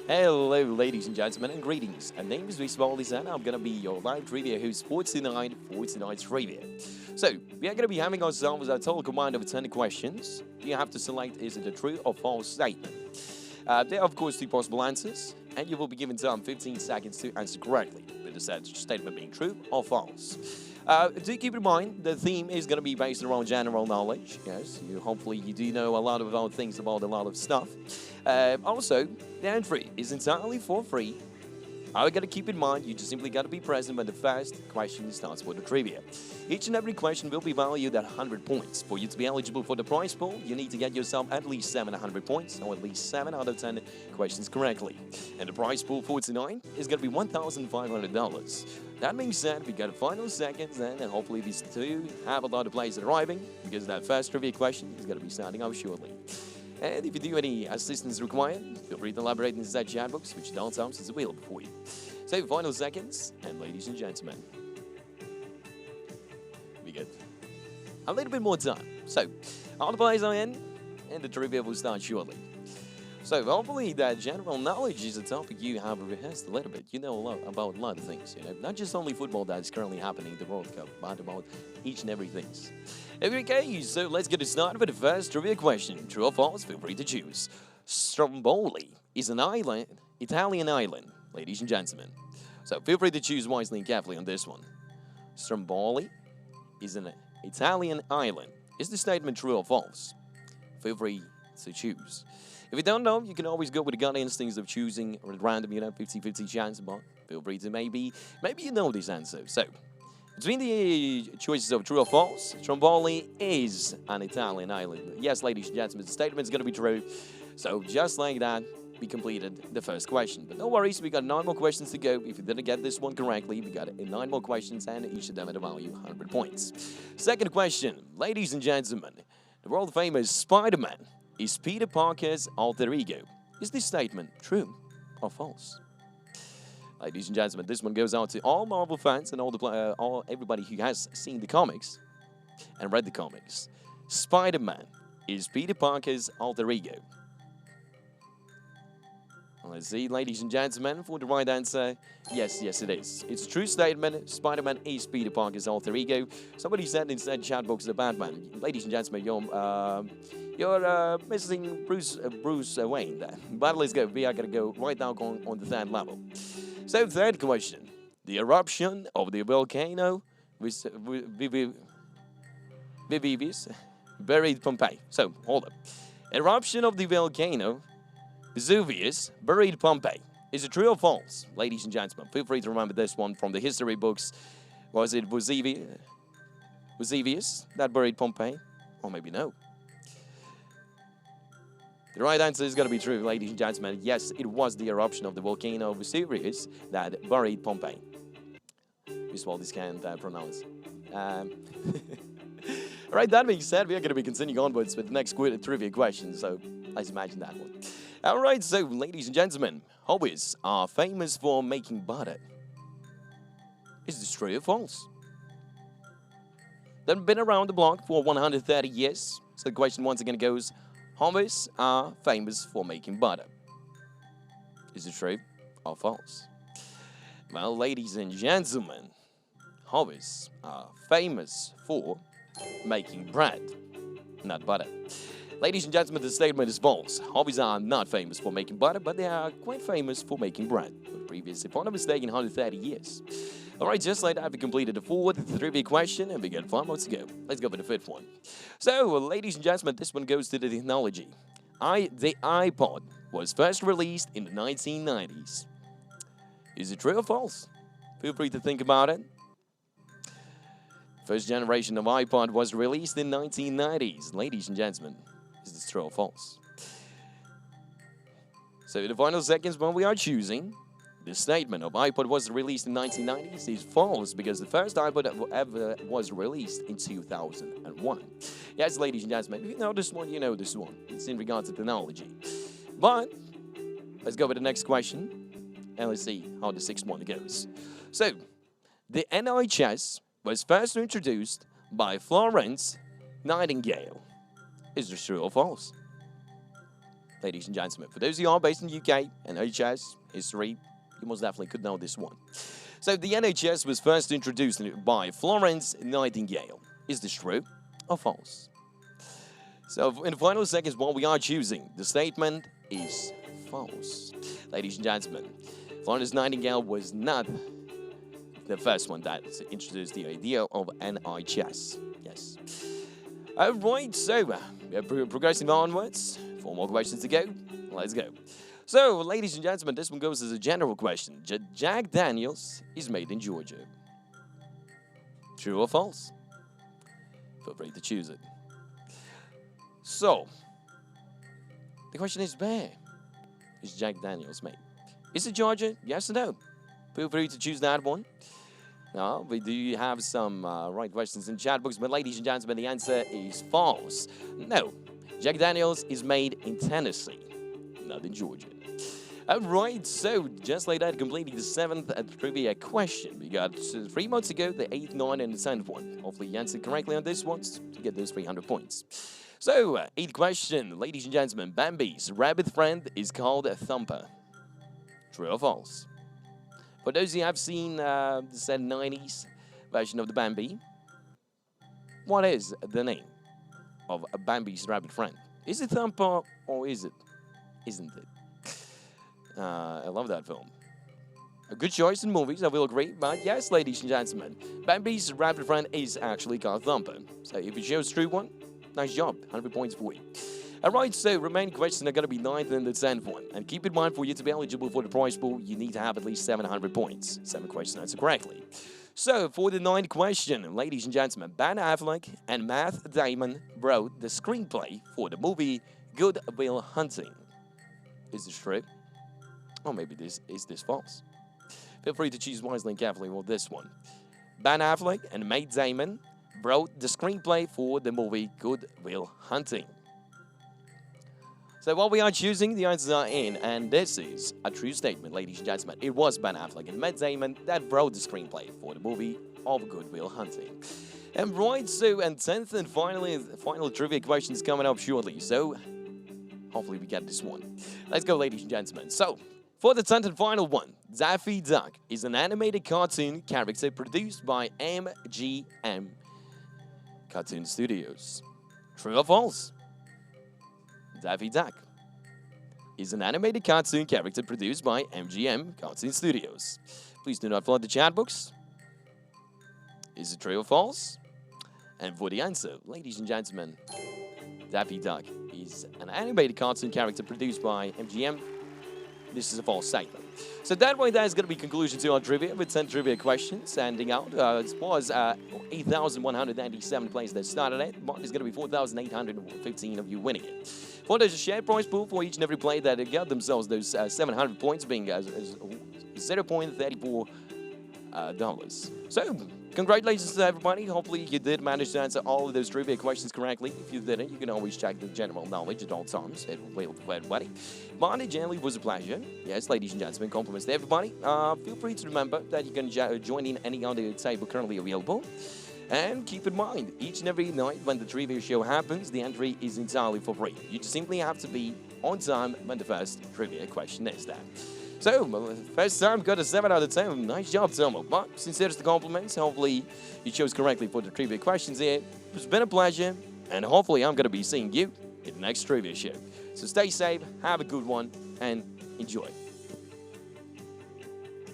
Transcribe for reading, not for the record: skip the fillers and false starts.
Hello, ladies and gentlemen, and greetings. My name is Visualis, and I'm gonna be your live trivia host for tonight's trivia. So, we are gonna be having ourselves a total command of 10 questions. You have to select is it a true or false statement. There are, of course, two possible answers, and you will be given time 15 seconds to answer correctly, with the said statement being true or false. Do keep in mind the theme is going to be based around general knowledge. Yes, hopefully you do know a lot about things about a lot of stuff. Also, the entry is entirely for free. I got to keep in mind, you just simply got to be present when the first question starts with the trivia. Each and every question will be valued at 100 points. For you to be eligible for the prize pool, you need to get yourself at least 700 points, or at least 7 out of 10 questions correctly. And the prize pool for tonight is going to be $1,500. That being said, we got a final seconds, and hopefully these two have a lot of players arriving, because that first trivia question is going to be starting out shortly. And if you do any assistance required, feel free to elaborate in the chat box, which downtown is available for you. So, final seconds, and ladies and gentlemen, we get a little bit more time. So, all the players are in, and the trivia will start shortly. So, hopefully that general knowledge is a topic you have rehearsed a little bit. You know about a lot of things, not just only football that is currently happening in the World Cup, but about each and every thing. Okay, so let's get started with the first trivia question. True or false? Feel free to choose. Stromboli is an island, Italian island, ladies and gentlemen. So feel free to choose wisely and carefully on this one. Stromboli is an Italian island. Is the statement true or false? Feel free to choose. If you don't know, you can always go with the gut instincts of choosing a random, 50-50 chance, but feel free to maybe you know this answer. So, between the choices of true or false, Stromboli is an Italian island. Yes, ladies and gentlemen, the statement is going to be true. So, just like that, we completed the first question. But no worries, we got 9 more questions to go. If you didn't get this one correctly, we got 9 more questions, and each of them at a value of 100 points. Second question, ladies and gentlemen, the world-famous Spider-Man is Peter Parker's alter ego. Is this statement true or false? Ladies and gentlemen, this one goes out to all Marvel fans and everybody who has seen the comics and read the comics. Spider-Man is Peter Parker's alter ego. Let's see, ladies and gentlemen, for the right answer, yes, it is. It's a true statement. Spider-Man is Peter Parker's alter ego. Somebody said in the chat box, the Batman. Ladies and gentlemen, you're missing Bruce Wayne there. But let's go. We are going to go right now on the third level. So, third question. The eruption of the volcano Vesuvius buried Pompeii. So, hold up. Eruption of the volcano Vesuvius buried Pompeii. Is it true or false? Ladies and gentlemen, feel free to remember this one from the history books. Was it Vesuvius that buried Pompeii? Or maybe no. The right answer is going to be true, ladies and gentlemen. Yes, it was the eruption of the volcano Vesuvius that buried Pompeii. This one can't pronounce. Alright, that being said, we are going to be continuing onwards with the next trivia question. So, let's imagine that one. Alright, so, ladies and gentlemen, hobbies are famous for making butter. Is this true or false? They've been around the block for 130 years. So the question once again goes, hobbies are famous for making butter. Is it true or false? Well, ladies and gentlemen, hobbies are famous for making bread, not butter. Ladies and gentlemen, the statement is false. Hobbies are not famous for making butter, but they are quite famous for making bread. Previously, if I'm not mistaken, 130 years. Alright, just like that, we completed the fourth trivia question, and we got 5 more to go. Let's go for the fifth one. So, ladies and gentlemen, this one goes to the technology. The iPod was first released in the 1990s. Is it true or false? Feel free to think about it. First generation of iPod was released in 1990s. Ladies and gentlemen, is this true or false? So the final seconds when we are choosing, the statement of iPod was released in 1990s is false because the first iPod ever was released in 2001. Yes, ladies and gentlemen, if you know this one, you know this one. It's in regards to technology. But let's go with the next question, and let's see how the sixth one goes. So, the NHS was first introduced by Florence Nightingale. Is this true or false? ladies and gentlemen. For those of you who are based in the UK, NHS history, you most definitely could know this one. So the NHS was first introduced by Florence Nightingale. Is this true or false? So in the final seconds, what we are choosing, the statement is false. Ladies and gentlemen, Florence Nightingale was not the first one that introduced the idea of NHS. Yes. Alright, so we're progressing onwards. 4 more questions to go. Let's go. So, ladies and gentlemen, this one goes as a general question. Jack Daniels is made in Georgia. True or false? Feel free to choose it. So, the question is, where is Jack Daniels made? Is it Georgia? Yes or no? Feel free to choose that one. Now, we do have some right questions in chat books, but ladies and gentlemen, the answer is false. No, Jack Daniels is made in Tennessee, not in Georgia. Alright, so just like that, completing the 7th trivia question. We got 3 more to go, the 8th, 9th, and the 10th one. Hopefully you answered correctly on this one to get those 300 points. So, 8th question, ladies and gentlemen, Bambi's rabbit friend is called a thumper. True or false? For those who have seen the 90s version of the Bambi, what is the name of a Bambi's rabbit friend? Is it Thumper or isn't it? I love that film. A good choice in movies, I will agree. But yes, ladies and gentlemen, Bambi's rabbit friend is actually called Thumper. So if you chose true one, nice job. 100 points for you. Alright, so remaining questions are going to be 9th and the 10th one. And keep in mind, for you to be eligible for the prize pool, you need to have at least 700 points. 7 questions answered correctly. So, for the 9th question, ladies and gentlemen, Ben Affleck and Matt Damon wrote the screenplay for the movie Good Will Hunting. Is this true? Or maybe is this false? Feel free to choose wisely and carefully with this one. Ben Affleck and Matt Damon wrote the screenplay for the movie Good Will Hunting. So what we are choosing, the answers are in, and this is a true statement, ladies and gentlemen. It was Ben Affleck and Matt Damon that wrote the screenplay for the movie of Good Will Hunting. And right, so, and 10th and finally, the final trivia questions coming up shortly. So, hopefully we get this one. Let's go, ladies and gentlemen. So, for the 10th and final one, Daffy Duck is an animated cartoon character produced by MGM Cartoon Studios. True or false? Daffy Duck is an animated cartoon character produced by MGM Cartoon Studios. Please do not flood the chat box. Is it true or false? And for the answer, ladies and gentlemen, Daffy Duck is an animated cartoon character produced by MGM. This is a false statement. So that way, that is going to be conclusion to our trivia with 10 trivia questions. Ending out, it was 8,197 players that started it. But it's going to be 4,815 of you winning it. For those share prize pool for each and every player that got themselves those 700 points, being $0.34 dollars. So, congratulations to everybody. Hopefully you did manage to answer all of those trivia questions correctly. If you didn't, you can always check the general knowledge at all times. It will for everybody. But it generally was a pleasure. Yes, ladies and gentlemen, compliments to everybody. Feel free to remember that you can join in any other table currently available. And keep in mind, each and every night when the trivia show happens, the entry is entirely for free. You just simply have to be on time when the first trivia question is there. So, first time got a 7 out of 10. Nice job, Tomo. But sincerest compliments. Hopefully, you chose correctly for the trivia questions here. It's been a pleasure, and hopefully, I'm going to be seeing you in the next trivia show. So, stay safe, have a good one, and enjoy.